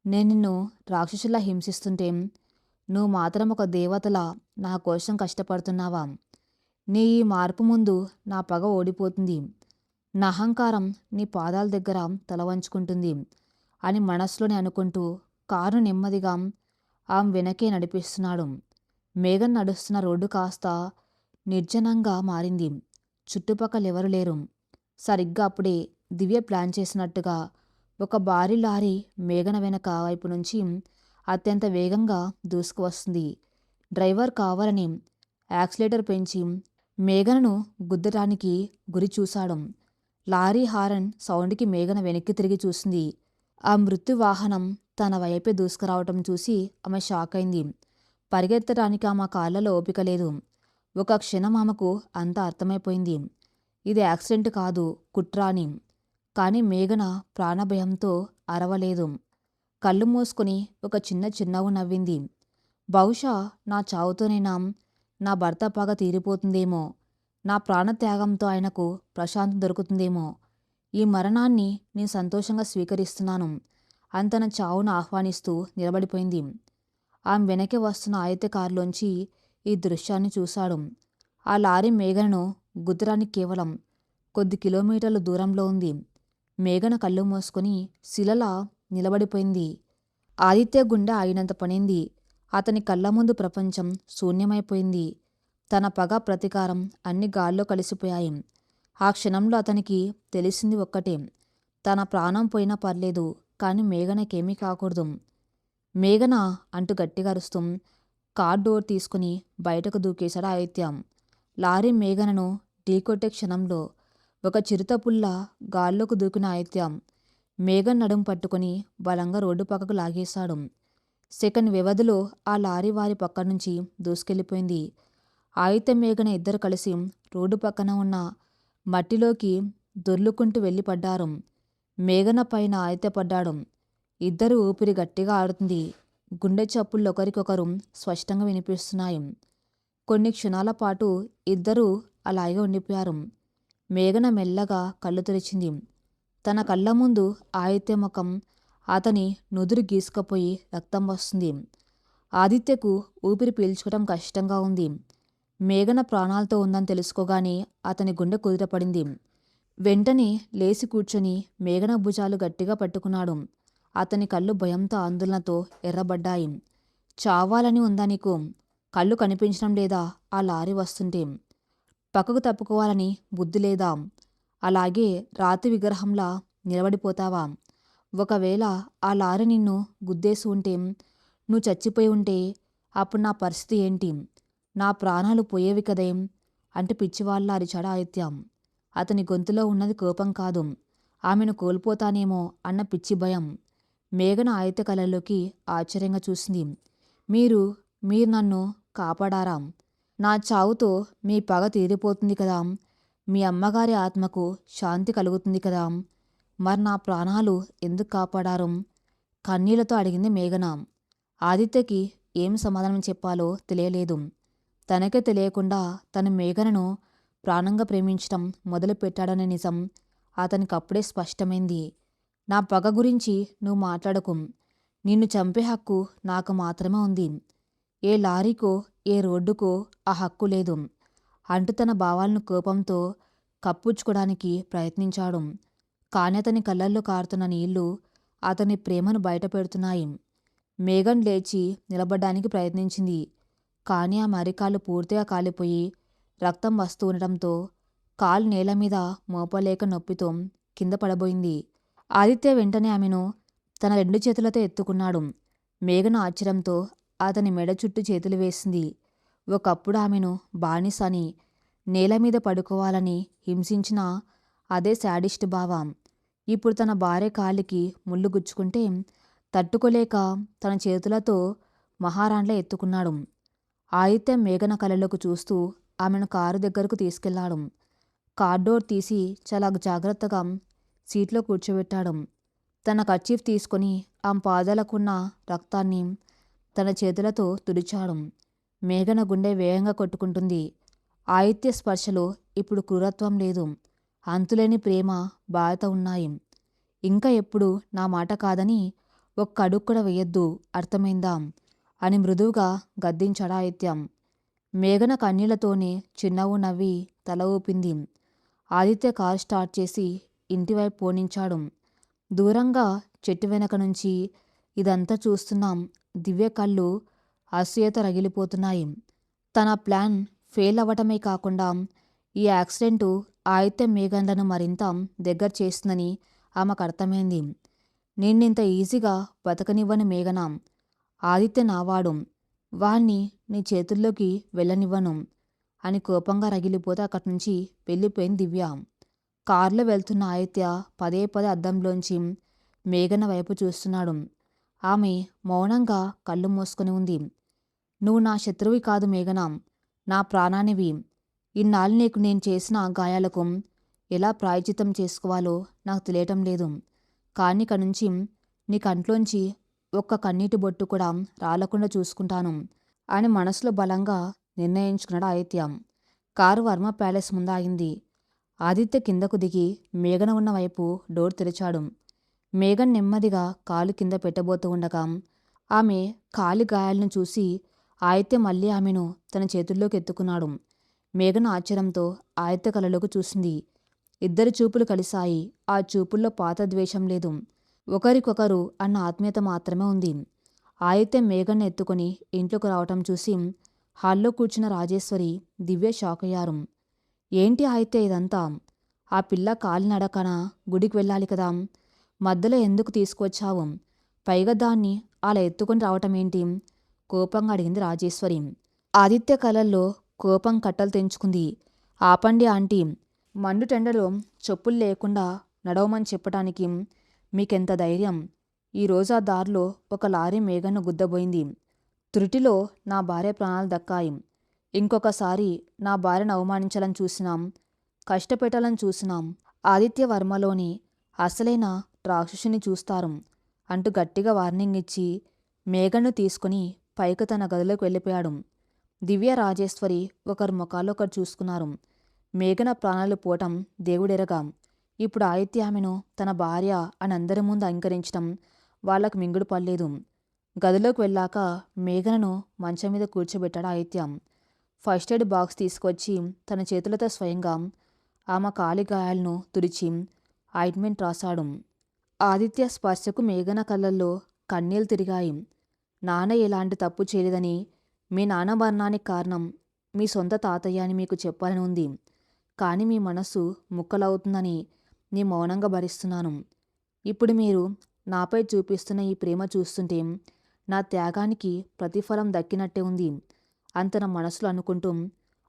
నేను నిన్ను రాక్షసులా హింసిస్తుంటే నువ్వు మాత్రం ఒక దేవతలా నా కోసం కష్టపడుతున్నావా? నీ ఈ మార్పు ముందు నా పగ ఓడిపోతుంది. నా అహంకారం నీ పాదాల దగ్గర తల వంచుకుంటుంది అని మనసులోనే అనుకుంటూ కారు నెమ్మదిగా ఆమె వెనకే నడిపిస్తున్నాడు. మేఘన్ నడుస్తున్న రోడ్డు కాస్త నిర్జనంగా మారింది. చుట్టుపక్కల ఎవరు లేరు. సరిగ్గా అప్పుడే దివ్య ప్లాన్ చేసినట్టుగా ఒక భారీ లారీ మేఘన వెనక వైపు నుంచి అత్యంత వేగంగా దూసుకువస్తుంది. డ్రైవర్ కావాలని యాక్సిలేటర్ పెంచి మేఘనను గుద్దటానికి గురి చూశాడు. లారీ హారన్ సౌండ్కి మేఘన వెనక్కి తిరిగి చూసింది. ఆ మృత్యు వాహనం తన వైపే దూసుకురావటం చూసి ఆమె షాక్ అయింది. పరిగెత్తడానికి ఆమె కాళ్ళలో ఓపిక లేదు. ఒక క్షణం ఆమెకు అంతా అర్థమైపోయింది. ఇది యాక్సిడెంట్ కాదు, కుట్ర అని. కానీ మేఘన ప్రాణభయంతో అరవలేదు. కళ్ళు మూసుకొని ఒక చిన్న చిరునవ్వు నవ్వింది. బహుశా నా చావుతోనైనా నా భర్త పగ తీరిపోతుందేమో. నా ప్రాణత్యాగంతో ఆయనకు ప్రశాంతం దొరుకుతుందేమో. ఈ మరణాన్ని నేను సంతోషంగా స్వీకరిస్తున్నాను అని తన చావును ఆహ్వానిస్తూ నిలబడిపోయింది. ఆమె వెనకే వస్తున్న ఆదిత్య కారులోంచి ఈ దృశ్యాన్ని చూశాడు. ఆ లారీ మేఘనను గుద్దరానికి కేవలం కొద్ది కిలోమీటర్ల దూరంలో ఉంది. మేఘన కళ్ళు మూసుకొని శిలలా నిలబడిపోయింది. ఆదిత్య గుండె ఆగినంత పనింది. అతని కళ్ళ ముందు ప్రపంచం శూన్యమైపోయింది. తన పగ, ప్రతీకారం అన్ని గాల్లో కలిసిపోయాయి. ఆ క్షణంలో అతనికి తెలిసింది ఒక్కటే, తన ప్రాణం పోయినా పర్లేదు, కానీ మేఘనకేమీ కాకూడదు. మేఘన అంటూ గట్టిగా అరుస్తూ కార్ డోర్ తీసుకుని బయటకు దూకేశాడు ఆదిత్య. లారీ మేఘనను ఢీకొట్టే క్షణంలో ఒక చిరుతపుల్ల గాల్లోకి దూకిన ఆదిత్య మేఘన్ నడుము పట్టుకుని బలంగా రోడ్డు పక్కకు లాగేశాడు. సెకండ్ వ్యవధిలో ఆ లారీ వారి పక్క నుంచి దూసుకెళ్ళిపోయింది. ఆదిత్య మేఘన ఇద్దరు కలిసి రోడ్డు పక్కన ఉన్న మట్టిలోకి దొర్లుకుంటూ వెళ్ళి పడ్డారు. మేఘన పైన ఆదిత్య పడ్డాడు. ఇద్దరు ఊపిరి గట్టిగా ఆడుతుంది. గుండె చప్పుళ్ళు ఒకరికొకరు స్పష్టంగా వినిపిస్తున్నాయి. కొన్ని క్షణాల పాటు ఇద్దరూ అలాగే ఉండిపోయారు. మేఘన మెల్లగా కళ్ళు తెరిచింది. తన కళ్ళ ముందు ఆదిత్య ముఖం, అతని నుదురు గీసుకుపోయి రక్తం వస్తుంది. ఆదిత్యకు ఊపిరి పీల్చుకోవడం కష్టంగా ఉంది. మేఘన ప్రాణాలతో ఉందని తెలుసుకోగానే అతని గుండె కుదిరపడింది. వెంటనే లేచి కూర్చొని మేఘన భుజాలు గట్టిగా పట్టుకున్నాడు. అతని కళ్ళు భయంతో ఆందోళనతో ఎర్రబడ్డాయి. చావాలని ఉందా నీకు? కళ్ళు కనిపించడం లేదా? ఆ లారీ వస్తుంటే పక్కకు తప్పుకోవాలని బుద్ధి లేదా? అలాగే రాతి విగ్రహంలా నిలబడిపోతావా? ఒకవేళ ఆ లారీ నిన్ను గుద్దేసి ఉంటే, నువ్వు చచ్చిపోయి ఉంటే అప్పుడు నా పరిస్థితి ఏంటి? నా ప్రాణాలు పోయేవి కదేం అంటే పిచ్చివాళ్ళ అరిచాడు ఆదిత్య. అతని గొంతులో ఉన్నది కోపం కాదు, ఆమెను కోల్పోతానేమో అన్న పిచ్చి భయం. మేఘన ఆదిత్య కళ్ళలోకి ఆశ్చర్యంగా చూసింది. మీరు మీరు నన్ను కాపాడారా? నా చావుతో మీ పగ తీరిపోతుంది కదా! మీ అమ్మగారి ఆత్మకు శాంతి కలుగుతుంది కదా! మరి నా ప్రాణాలు ఎందుకు కాపాడారు? కన్నీళ్లతో అడిగింది మేఘన. ఆదిత్యకి ఏం సమాధానం చెప్పాలో తెలియలేదు. తనకే తెలియకుండా తను మేఘనను ప్రాణంగా ప్రేమించటం మొదలుపెట్టాడనే నిజం అతనికప్పుడే స్పష్టమైంది. నా పగ గురించి నువ్వు మాట్లాడకు. నిన్ను చంపే హక్కు నాకు మాత్రమే ఉంది. ఏ లారీకో ఏ రోడ్డుకో ఆ హక్కు లేదు అంటూ తన భావాలను కోపంతో కప్పుచ్చుకోవడానికి ప్రయత్నించాడు. కానీ అతని కళ్ళల్లో కారుతున్న నీళ్లు అతని ప్రేమను బయటపెడుతున్నాయి. మేఘన్ లేచి నిలబడ్డానికి ప్రయత్నించింది. కానీ ఆ మరికాళ్ళు పూర్తిగా కాలిపోయి రక్తం వస్తూ ఉండటంతో కాలు నేల మీద మోపలేక నొప్పితో కింద పడబోయింది. ఆదిత్య వెంటనే ఆమెను తన 2 చేతులతో ఎత్తుకున్నాడు. మేఘన ఆశ్చర్యంతో అతని మెడ చుట్టూ చేతులు వేసింది. ఒకప్పుడు ఆమెను బానిస అని, నేల మీద పడుకోవాలని హింసించిన అదే శాడిస్ట్ బావ ఇప్పుడు తన భార్య కాలికి ముళ్ళు గుచ్చుకుంటే తట్టుకోలేక తన చేతులతో మహారాణిలా ఎత్తుకున్నాడు. ఆదిత్య మేఘన కళ్ళలోకి చూస్తూ ఆమెను కారు దగ్గరకు తీసుకెళ్లాడు. కార్ డోర్ తీసి చాలా జాగ్రత్తగా సీట్లో కూర్చోబెట్టాడు. తన కర్చీఫ్ తీసుకొని ఆమె పాదాలకున్న రక్తాన్ని తన చేతులతో తుడిచాడు. మేఘన గుండె వేగంగా కొట్టుకుంటుంది. ఆదిత్య స్పర్శలో ఇప్పుడు క్రూరత్వం లేదు, అంతులేని ప్రేమ, బాధ ఉన్నాయి. ఇంకా ఎప్పుడు నా మాట కాదని ఒక్క అడుగు కూడా వేయొద్దు, అర్థమైందా అని మృదువుగా గద్దించాడు ఆదిత్య. మేఘన కన్నీళ్లతోనే చిన్నవ్వు నవ్వి తల ఊపింది. ఆదిత్య కారు స్టార్ట్ చేసి ఇంటివైపు పోనించాడు. దూరంగా చెట్టు వెనక నుంచి ఇదంతా చూస్తున్నాం. దివ్య కళ్ళు అసూయతో రగిలిపోతున్నాయి. తన ప్లాన్ ఫెయిల్ అవ్వటమే కాకుండా ఈ యాక్సిడెంటు ఆదిత్య మేఘన్లను మరింత దగ్గర చేస్తుందని ఆమెకు అర్థమైంది. నిన్నింత ఈజీగా బతకనివ్వను మేఘన. ఆదిత్య నావాడు, వాణ్ణి నీ చేతుల్లోకి వెళ్ళనివ్వను అని కోపంగా రగిలిపోతే అక్కడి నుంచి వెళ్ళిపోయింది దివ్య. కారులో వెళ్తున్న ఆదిత్య పదే పదే అద్దంలోంచి మేఘన వైపు చూస్తున్నాడు. ఆమె మౌనంగా కళ్ళు మూసుకొని ఉంది. నువ్వు నా శత్రువి కాదు మేఘన, నా ప్రాణానివి. ఇన్నాళ్ళు నీకు నేను చేసిన గాయాలకు ఎలా ప్రాయశ్చిత్తం చేసుకోవాలో నాకు తెలియటం లేదు. కానీ ఇక నుంచి నీ కంట్లోంచి ఒక్క కన్నీటి బొట్టు కూడా రాలకుండా చూసుకుంటాను అని మనసులో బలంగా నిర్ణయించుకున్నాడు ఆదిత్య. కారు వర్మ ప్యాలెస్ ముందు ఆగింది. ఆదిత్య కిందకు దిగి మేఘన ఉన్న వైపు డోర్ తెరిచాడు. మేఘన్ నెమ్మదిగా కాలు కింద పెట్టబోతూ ఉండగా ఆమె కాలి గాయాలను చూసి ఆదిత్య మళ్ళీ ఆమెను తన చేతుల్లోకి ఎత్తుకున్నాడు. మేఘన ఆశ్చర్యంతో ఆదిత్య కళ్ళలోకి చూసింది. ఇద్దరి చూపులు కలిశాయి. ఆ చూపుల్లో పాత ద్వేషం లేదు, ఒకరికొకరు అన్న ఆత్మీయత మాత్రమే ఉంది. ఆదిత్య మేఘన్ ఎత్తుకొని ఇంట్లోకి రావటం చూసి హాల్లో కూర్చున్న రాజేశ్వరి, దివ్య షాక్ అయ్యారు. ఏంటి ఆదిత్య ఇదంతా? ఆ పిల్ల కాలినడకన గుడికి వెళ్ళాలి కదా, మధ్యలో ఎందుకు తీసుకొచ్చావు? పైగా దాన్ని అలా ఎత్తుకొని రావటం ఏంటి? కోపంగా అడిగింది రాజేశ్వరి. ఆదిత్య కళ్ళల్లో కోపం కట్టలు తెంచుకుంది. ఆపండి ఆంటీ, మండు టెండలో చెప్పులు లేకుండా నడవమని చెప్పటానికి మీకెంత ధైర్యం? ఈరోజు ఆ దారిలో ఒక లారీ మేఘన్ను గుద్దబోయింది. త్రుటిలో నా భార్య ప్రాణాలు దక్కాయి. ఇంకొకసారి నా భార్యను అవమానించాలని చూసినాం, కష్టపెట్టాలని చూసినాం, ఆదిత్య వర్మలోని అసలైన రాక్షసుని చూస్తారు అంటూ గట్టిగా వార్నింగ్ ఇచ్చి మేఘన్ను తీసుకుని పైకి తన గదిలోకి వెళ్ళిపోయాడు. దివ్య రాజేశ్వరి ఒకరి ముఖాల్లో ఒకరు చూసుకున్నారు. మేఘన ప్రాణాలు పోవటం దేవుడెరగా ఇప్పుడు ఆదిత్య ఆమెను తన భార్య అని అందరి ముందు అంగీకరించడం వాళ్లకు మింగుడు పడలేదు. గదిలోకి వెళ్ళాక మేఘనను మంచం మీద కూర్చోబెట్టాడు ఆదిత్య. ఫస్ట్ ఎయిడ్ బాక్స్ తీసుకొచ్చి తన చేతులతో స్వయంగా ఆమె కాలి గాయాలను తుడిచి ఆయింట్మెంట్ రాశాడు. ఆదిత్య స్పర్శకు మేఘన కళ్ళల్లో కన్నీళ్లు తిరిగాయి. నాన్న ఎలాంటి తప్పు చేయలేదని, మీ నాన్న మరణానికి కారణం మీ సొంత తాతయ్య అని మీకు చెప్పాలని ఉంది. కానీ మీ మనసు ముక్కలవుతుందని నీ మౌనంగా భరిస్తున్నాను. ఇప్పుడు మీరు నాపై చూపిస్తున్న ఈ ప్రేమ చూస్తుంటే నా త్యాగానికి ప్రతిఫలం దక్కినట్టే ఉంది అంత నా మనసులో అనుకుంటూ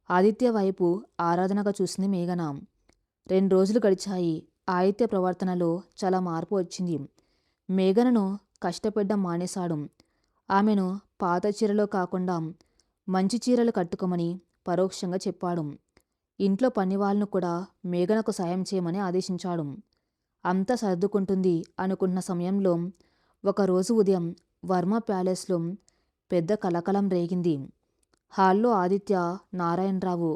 ఆదిత్య వైపు ఆరాధనగా చూసింది మేఘన. 2 రోజులు గడిచాయి. ఆదిత్య ప్రవర్తనలో చాలా మార్పు వచ్చింది. మేఘనను కష్టపడ్డం మానేశాడు. ఆమెను పాత చీరలో కాకుండా మంచి చీరలు కట్టుకోమని పరోక్షంగా చెప్పాడు. ఇంట్లో పనివాళ్ళను కూడా మేఘనకు సాయం చేయమని ఆదేశించాడు. అంతా సర్దుకుంటుంది అనుకుంటున్న సమయంలో ఒకరోజు ఉదయం వర్మ ప్యాలెస్లో పెద్ద కలకలం రేగింది. హాల్లో ఆదిత్య, నారాయణరావు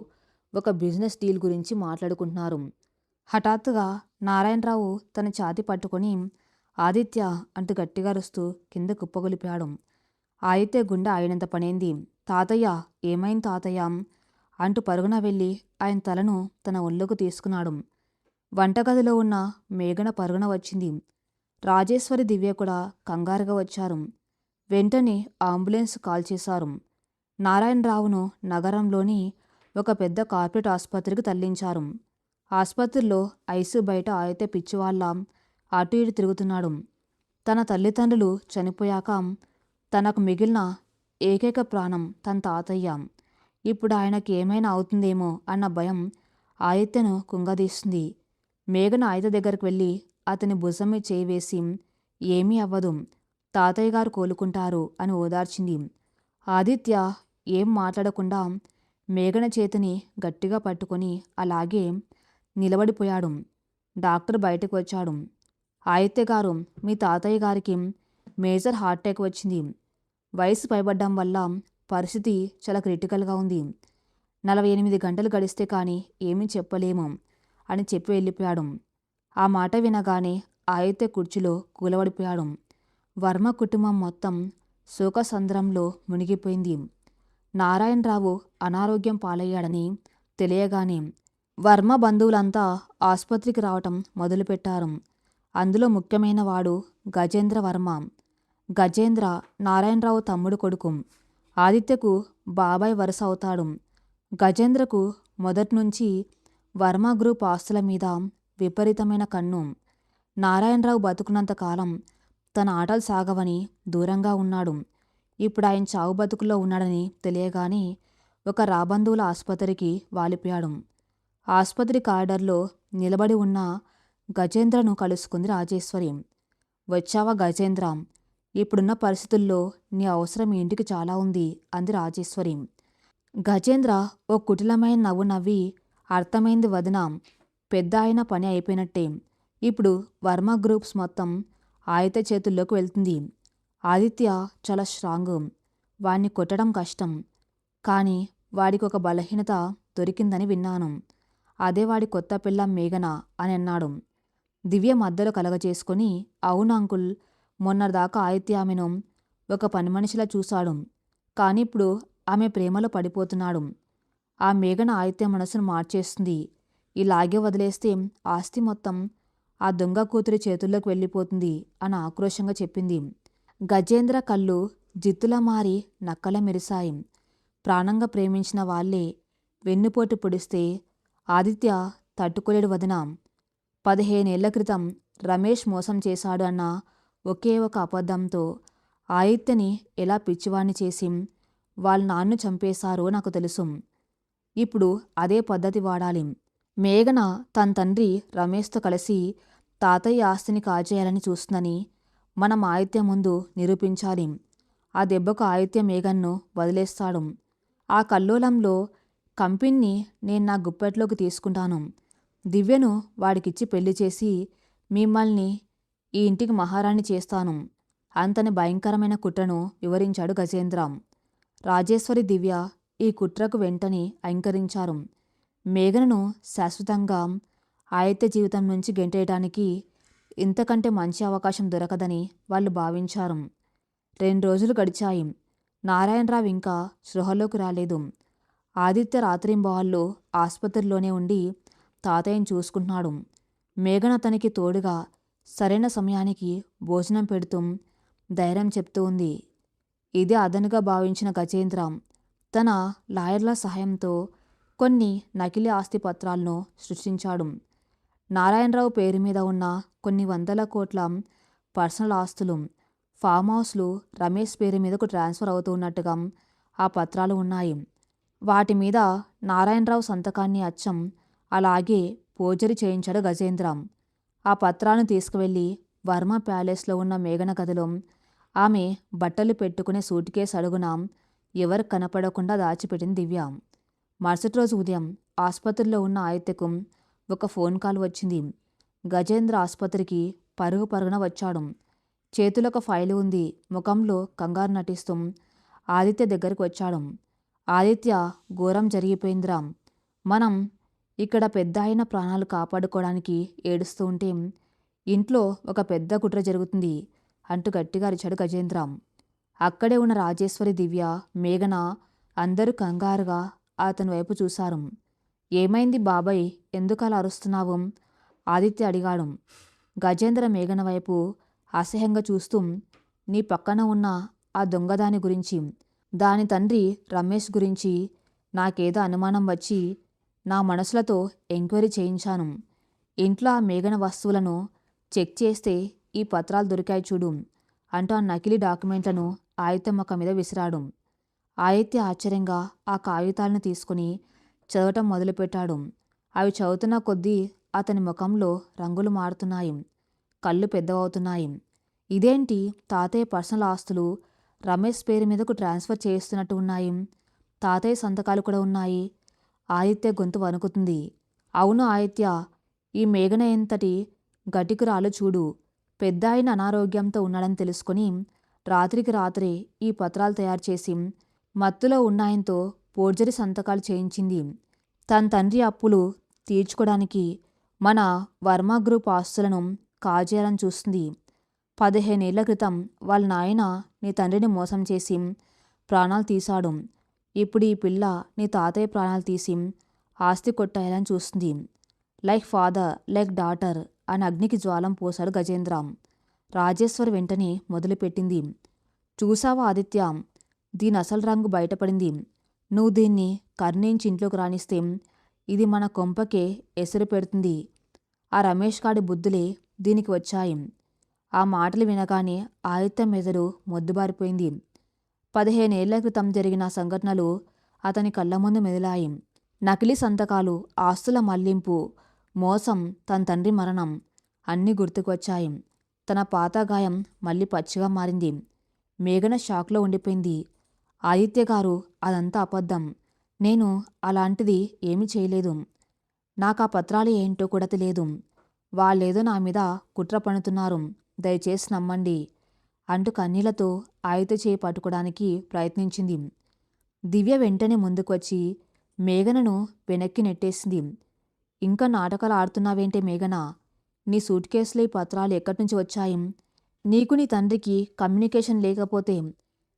ఒక బిజినెస్ డీల్ గురించి మాట్లాడుకుంటున్నారు. హఠాత్తుగా నారాయణరావు తన ఛాతీ పట్టుకొని ఆదిత్య అంటూ గట్టిగా అరుస్తూ కింద కుప్పగొలిపాడు. ఆదిత్య గుండె ఆగినంత పనైంది. తాతయ్య, ఏమైంది తాతయ్య అంటూ పరుగున వెళ్ళి ఆయన తలను తన ఒళ్ళోకి తీసుకున్నాడు. వంటగదిలో ఉన్న మేఘన పరుగున వచ్చింది. రాజేశ్వరి, దివ్య కూడా కంగారుగా వచ్చారు. వెంటనే అంబులెన్స్ కాల్ చేశారు. నారాయణరావును నగరంలోని ఒక పెద్ద కార్పొరేట్ ఆసుపత్రికి తరలించారు. ఆసుపత్రిలో ఐసీయూ బయట ఆదిత్య పిచ్చివాళ్ళ అటు ఇటు తిరుగుతున్నాడు. తన తల్లిదండ్రులు చనిపోయాక తనకు మిగిలిన ఏకైక ప్రాణం తన తాతయ్య. ఇప్పుడు ఆయనకి ఏమైనా అవుతుందేమో అన్న భయం ఆదిత్యను కుంగదీస్తుంది. మేఘన ఆదిత్య దగ్గరకు వెళ్ళి అతని భుజం మీద చేయి వేసి, ఏమీ అవ్వదు, తాతయ్య గారు కోలుకుంటారు అని ఓదార్చింది. ఆదిత్య ఏం మాట్లాడకుండా మేఘన చేతిని గట్టిగా పట్టుకొని అలాగే నిలబడిపోయాడు. డాక్టర్ బయటకు వచ్చాడు. ఆదిత్య గారు, మీ తాతయ్య గారికి మేజర్ హార్ట్ అటాక్ వచ్చింది. వయసు పైబడ్డం వల్ల పరిస్థితి చాలా క్రిటికల్గా ఉంది. 48 గంటలు గడిస్తే కానీ ఏమీ చెప్పలేము అని చెప్పి వెళ్ళిపోయాడు. ఆ మాట వినగానే ఆదిత్య కుర్చీలో కూలబడిపోయాడు. వర్మ కుటుంబం మొత్తం శోకసంద్రంలో మునిగిపోయింది. నారాయణరావు అనారోగ్యం పాలయ్యాడని తెలియగానే వర్మ బంధువులంతా ఆసుపత్రికి రావటం మొదలుపెట్టారు. అందులో ముఖ్యమైన వాడు గజేంద్ర వర్మ. గజేంద్ర నారాయణరావు తమ్ముడు కొడుకు. ఆదిత్యకు బాబాయ్ వరుస అవుతాడు. గజేంద్రకు మొదట్నుంచి వర్మ గ్రూప్ ఆస్తుల మీద విపరీతమైన కన్ను. నారాయణరావు బతుకున్నంత కాలం తన ఆటలు సాగవని దూరంగా ఉన్నాడు. ఇప్పుడు ఆయన చావు బతుకుల్లో ఉన్నాడని తెలియగానే ఒక రాబంధువుల ఆసుపత్రికి వాలిపోయాడు. ఆసుపత్రి కారిడార్లో నిలబడి ఉన్న గజేంద్రను కలుసుకుంది రాజేశ్వరి. వచ్చావా గజేంద్ర, ఇప్పుడున్న పరిస్థితుల్లో నీ అవసరం ఈ ఇంటికి చాలా ఉంది అంది రాజేశ్వరి. గజేంద్ర ఓ కుటిలమైన నవ్వు నవ్వి, అర్థమైంది వదిన, పెద్ద ఆయన పని అయిపోయినట్టే. ఇప్పుడు వర్మ గ్రూప్స్ మొత్తం ఆదిత్య చేతుల్లోకి వెళ్తుంది. ఆదిత్య చాలా స్ట్రాంగ్, వాణ్ణి కొట్టడం కష్టం. కానీ వాడికి ఒక బలహీనత దొరికిందని విన్నాను. అదే వాడి కొత్త పిల్లం మేఘన అని అన్నాడు. దివ్య మధ్యలో కలగజేసుకొని, అవును అంకుల్, మొన్నటిదాకా ఆదిత్య ఆమెను ఒక పని మనిషిలా చూశాడు. కానీ ఇప్పుడు ఆమె ప్రేమలో పడిపోతున్నాడు. ఆ మేఘన ఆదిత్య మనసును మార్చేస్తుంది. ఇలాగే వదిలేస్తే ఆస్తి మొత్తం ఆ దొంగ కూతురి చేతుల్లోకి వెళ్ళిపోతుంది అని ఆక్రోశంగా చెప్పింది. గజేంద్ర కళ్ళు జిత్తులా మారి నక్కల మెరిశాయి. ప్రాణంగా ప్రేమించిన వాళ్లే వెన్నుపోటు పొడిస్తే ఆదిత్య తట్టుకోలేడు వదిన. 15 ఏళ్ల క్రితం రమేష్ మోసం చేశాడు అన్న ఒకే ఒక అబద్ధంతో ఆదిత్యని ఎలా పిచ్చివాణ్ణి చేసి వాళ్ళ నాన్ను చంపేశారో నాకు తెలుసు. ఇప్పుడు అదే పద్ధతి వాడాలి. మేఘన తన తండ్రి రమేష్తో కలిసి తాతయ్య ఆస్తిని కాజేయాలని చూస్తుందని మనం ఆదిత్య ముందు నిరూపించాలి. ఆ దెబ్బకు ఆదిత్య మేఘన్ను వదిలేస్తాడు. ఆ కల్లోలంలో కంపెనీని నేను నా గుప్పెట్లోకి తీసుకుంటాను. దివ్యను వాడికిచ్చి పెళ్లి చేసి మిమ్మల్ని ఈ ఇంటికి మహారాణి చేస్తాను. అంతని భయంకరమైన కుట్రను వివరించాడు గజేంద్ర. రాజేశ్వరి, దివ్య ఈ కుట్రకు వెంటనే అంగీకరించారు. మేఘనను శాశ్వతంగా ఆదిత్య జీవితం నుంచి గెంటేయడానికి ఇంతకంటే మంచి అవకాశం దొరకదని వాళ్ళు భావించారు. 2 రోజులు గడిచాయి. నారాయణరావు ఇంకా స్పృహలోకి రాలేదు. ఆదిత్య రాత్రింబవళ్ళు ఆసుపత్రిలోనే ఉండి తాతయ్యని చూసుకుంటున్నాడు. మేఘన అతనికి తోడుగా సరైన సమయానికి భోజనం పెడుతూ ధైర్యం చెప్తూ ఉంది. ఇదే అదనుగా భావించిన గజేంద్ర తన లాయర్ల సహాయంతో కొన్ని నకిలీ ఆస్తి పత్రాలను సృష్టించాడు. నారాయణరావు పేరు మీద ఉన్న కొన్ని వందల కోట్ల పర్సనల్ ఆస్తులు, ఫామ్ హౌస్లు రమేష్ పేరు మీదకు ట్రాన్స్ఫర్ అవుతున్నట్టుగా ఆ పత్రాలు ఉన్నాయి. వాటి మీద నారాయణరావు సంతకాన్ని అచ్చం అలాగే పోర్జరీ చేయించాడు గజేంద్ర. ఆ పత్రాలను తీసుకువెళ్ళి వర్మ ప్యాలెస్లో ఉన్న మేఘన గదిలో ఆమె బట్టలు పెట్టుకునే సూట్ కేసు అడుగున ఎవరు కనపడకుండా దాచిపెట్టింది దివ్య. మరుసటి రోజు ఉదయం ఆసుపత్రిలో ఉన్న ఆదిత్యకు ఒక ఫోన్ కాల్ వచ్చింది. గజేంద్ర ఆసుపత్రికి పరుగు పరుగున వచ్చాడు. చేతిలో ఒక ఫైలు ఉంది. ముఖంలో కంగారు నటిస్తూ ఆదిత్య దగ్గరికి వచ్చాడు. ఆదిత్య, ఘోరం జరిగిపోయిందిరా. మనం ఇక్కడ పెద్ద అయిన ప్రాణాలు కాపాడుకోవడానికి ఏడుస్తూ ఉంటే ఇంట్లో ఒక పెద్ద కుట్ర జరుగుతుంది అంటూ గట్టిగా అరిచాడు గజేంద్ర. అక్కడే ఉన్న రాజేశ్వరి, దివ్య, మేఘన అందరూ కంగారుగా అతని వైపు చూశారు. ఏమైంది బాబాయ్, ఎందుకు అలా అరుస్తున్నావు? ఆదిత్య అడిగాడు. గజేంద్ర మేఘన వైపు అసహ్యంగా చూస్తూ, నీ పక్కన ఉన్న ఆ దొంగదాని గురించి, దాని తండ్రి రమేష్ గురించి నాకేదో అనుమానం వచ్చి నా మనసులతో ఎంక్వైరీ చేయించాను. ఇంట్లో ఆ మేఘన వస్తువులను చెక్ చేస్తే ఈ పత్రాలు దొరికాయి చూడు అంటూ ఆ నకిలీ డాక్యుమెంట్లను ఆదిత్య ముఖం మీద విసిరాడు. ఆదిత్య ఆశ్చర్యంగా ఆ కాగితాలను తీసుకుని చదవటం మొదలుపెట్టాడు. అవి చదువుతున్న కొద్దీ అతని ముఖంలో రంగులు మారుతున్నాయి, కళ్ళు పెద్దవవుతున్నాయి. ఇదేంటి, తాతయ్య పర్సనల్ ఆస్తులు రమేష్ పేరు మీదకు ట్రాన్స్ఫర్ చేస్తున్నట్టు ఉన్నాయి. తాతయ్య సంతకాలు కూడా ఉన్నాయి. ఆదిత్య గొంతు వణుకుతుంది. అవును ఆదిత్య, ఈ మేఘన ఎంతటి గటికురాలు చూడు. పెద్ద ఆయన అనారోగ్యంతో ఉన్నాడని తెలుసుకొని రాత్రికి రాత్రే ఈ పత్రాలు తయారు చేసి మత్తులో ఉన్నాయంతో ఫోర్జరీ సంతకాలు చేయించింది. తన తండ్రి అప్పులు తీర్చుకోవడానికి మన వర్మ గ్రూప్ ఆస్తులను కాజేయాలని చూస్తుంది. 15 ఏళ్ల క్రితం వాళ్ళ నాయన నీ తండ్రిని మోసం చేసి ప్రాణాలు తీశాడు. ఇప్పుడు ఈ పిల్ల నీ తాతయ్య ప్రాణాలు తీసి ఆస్తి కొట్టేయాలని చూస్తుంది. లైక్ ఫాదర్ లైక్ డాటర్ అని అగ్నికి జ్వాలం పోశాడు గజేంద్ర. రాజేశ్వర్ వెంటనే మొదలుపెట్టింది. చూసావా ఆదిత్య, దీని అసలు రంగు బయటపడింది. నువ్వు దీన్ని కర్ణించి ఇంట్లోకి రాణిస్తే ఇది మన కొంపకే ఎసరు పెడుతుంది. ఆ రమేష్ గాడి బుద్ధులే దీనికి వచ్చాయి. ఆ మాటలు వినగానే ఆదిత్య మెదడు మొద్దుబారిపోయింది. 15 ఏళ్ల క్రితం జరిగిన సంఘటనలు అతని కళ్ళ ముందు మెదిలాయి. నకిలీ సంతకాలు, ఆస్తుల మళ్లింపు, మోసం, తన తండ్రి మరణం అన్నీ గుర్తుకు వచ్చాయి. తన పాత గాయం మళ్ళీ పచ్చిగా మారింది. మేఘన షాక్లో ఉండిపోయింది. ఆదిత్య గారు, అదంతా అబద్ధం. నేను అలాంటిది ఏమీ చేయలేదు. నాకు ఆ పత్రాలు ఏంటో కూడా తెలియదు. వాళ్ళేదో నా మీద కుట్ర పన్నుతున్నారు. దయచేసి నమ్మండి అంటూ కన్నీళ్లతో ఆదిత్య చేయి పట్టుకోవడానికి ప్రయత్నించింది. దివ్య వెంటనే ముందుకు వచ్చి మేఘనను వెనక్కి నెట్టేసింది. ఇంకా నాటకాలు ఆడుతున్నావేంటే మేఘన? నీ సూట్ కేసులో ఈ పత్రాలు ఎక్కడి నుంచి వచ్చాయి? నీకు నీ తండ్రికి కమ్యూనికేషన్ లేకపోతే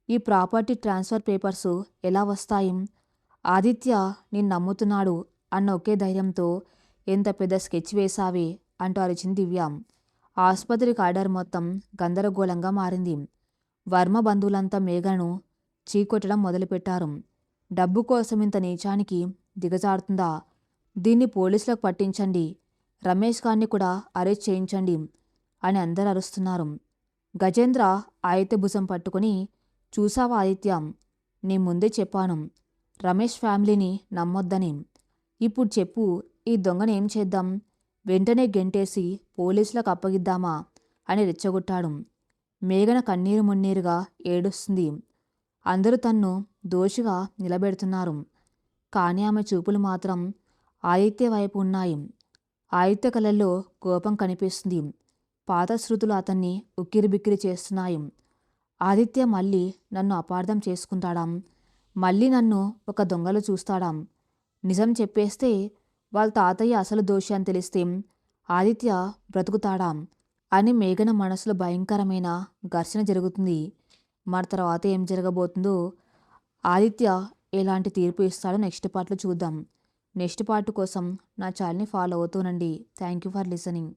ఈ ప్రాపర్టీ ట్రాన్స్ఫర్ పేపర్సు ఎలా వస్తాయి? ఆదిత్య నిన్ను నమ్ముతున్నాడు అన్న ఒకే ధైర్యంతో ఎంత పెద్ద స్కెచ్ వేశావే అంటూ అరిచింది దివ్య. ఆసుపత్రి కారిడార్ మొత్తం గందరగోళంగా మారింది. వర్మ బంధువులంతా మేఘను చీకొట్టడం మొదలుపెట్టారు. డబ్బు కోసం ఇంత నీచానికి దిగజారుతుందా? దీన్ని పోలీసులకు పట్టించండి, రమేష్ గారిని కూడా అరెస్ట్ చేయించండి అని అందరూ అరుస్తున్నారు. గజేంద్ర ఆదిత్య భుజం పట్టుకుని, చూసావా ఆదిత్య, నీ ముందే చెప్పాను రమేష్ ఫ్యామిలీని నమ్మొద్దని. ఇప్పుడు చెప్పు, ఈ దొంగను ఏం చేద్దాం? వెంటనే గెంటేసి పోలీసులకు అప్పగిద్దామా అని రెచ్చగొట్టాడు. మేఘన కన్నీరు మున్నీరుగా ఏడుస్తుంది. అందరూ తన్ను దోషిగా నిలబెడుతున్నారు. కానీ ఆమె చూపులు మాత్రం ఆదిత్య వైపు ఉన్నాయి. ఆదిత్య కళ్ళల్లో కోపం కనిపిస్తుంది. పాత శృతులు అతన్ని ఉక్కిరిబిక్కిరి చేస్తున్నాయి. ఆదిత్య మళ్ళీ నన్ను అపార్థం చేసుకుంటాడా? మళ్ళీ నన్ను ఒక దొంగలు చూస్తాడా? నిజం చెప్పేస్తే వాళ్ళ తాతయ్య అసలు దోషి అని తెలిస్తే ఆదిత్య బ్రతుకుతాడా అని మేఘన మనసులో భయంకరమైన ఘర్షణ జరుగుతుంది. మరి తర్వాత ఏం జరగబోతుందో, ఆదిత్య ఎలాంటి తీర్పు ఇస్తాడో నెక్స్ట్ పార్ట్లో చూద్దాం. నెక్స్ట్ పార్ట్ కోసం నా ఛానల్ని ఫాలో అవుతూనండి. Thank you for listening.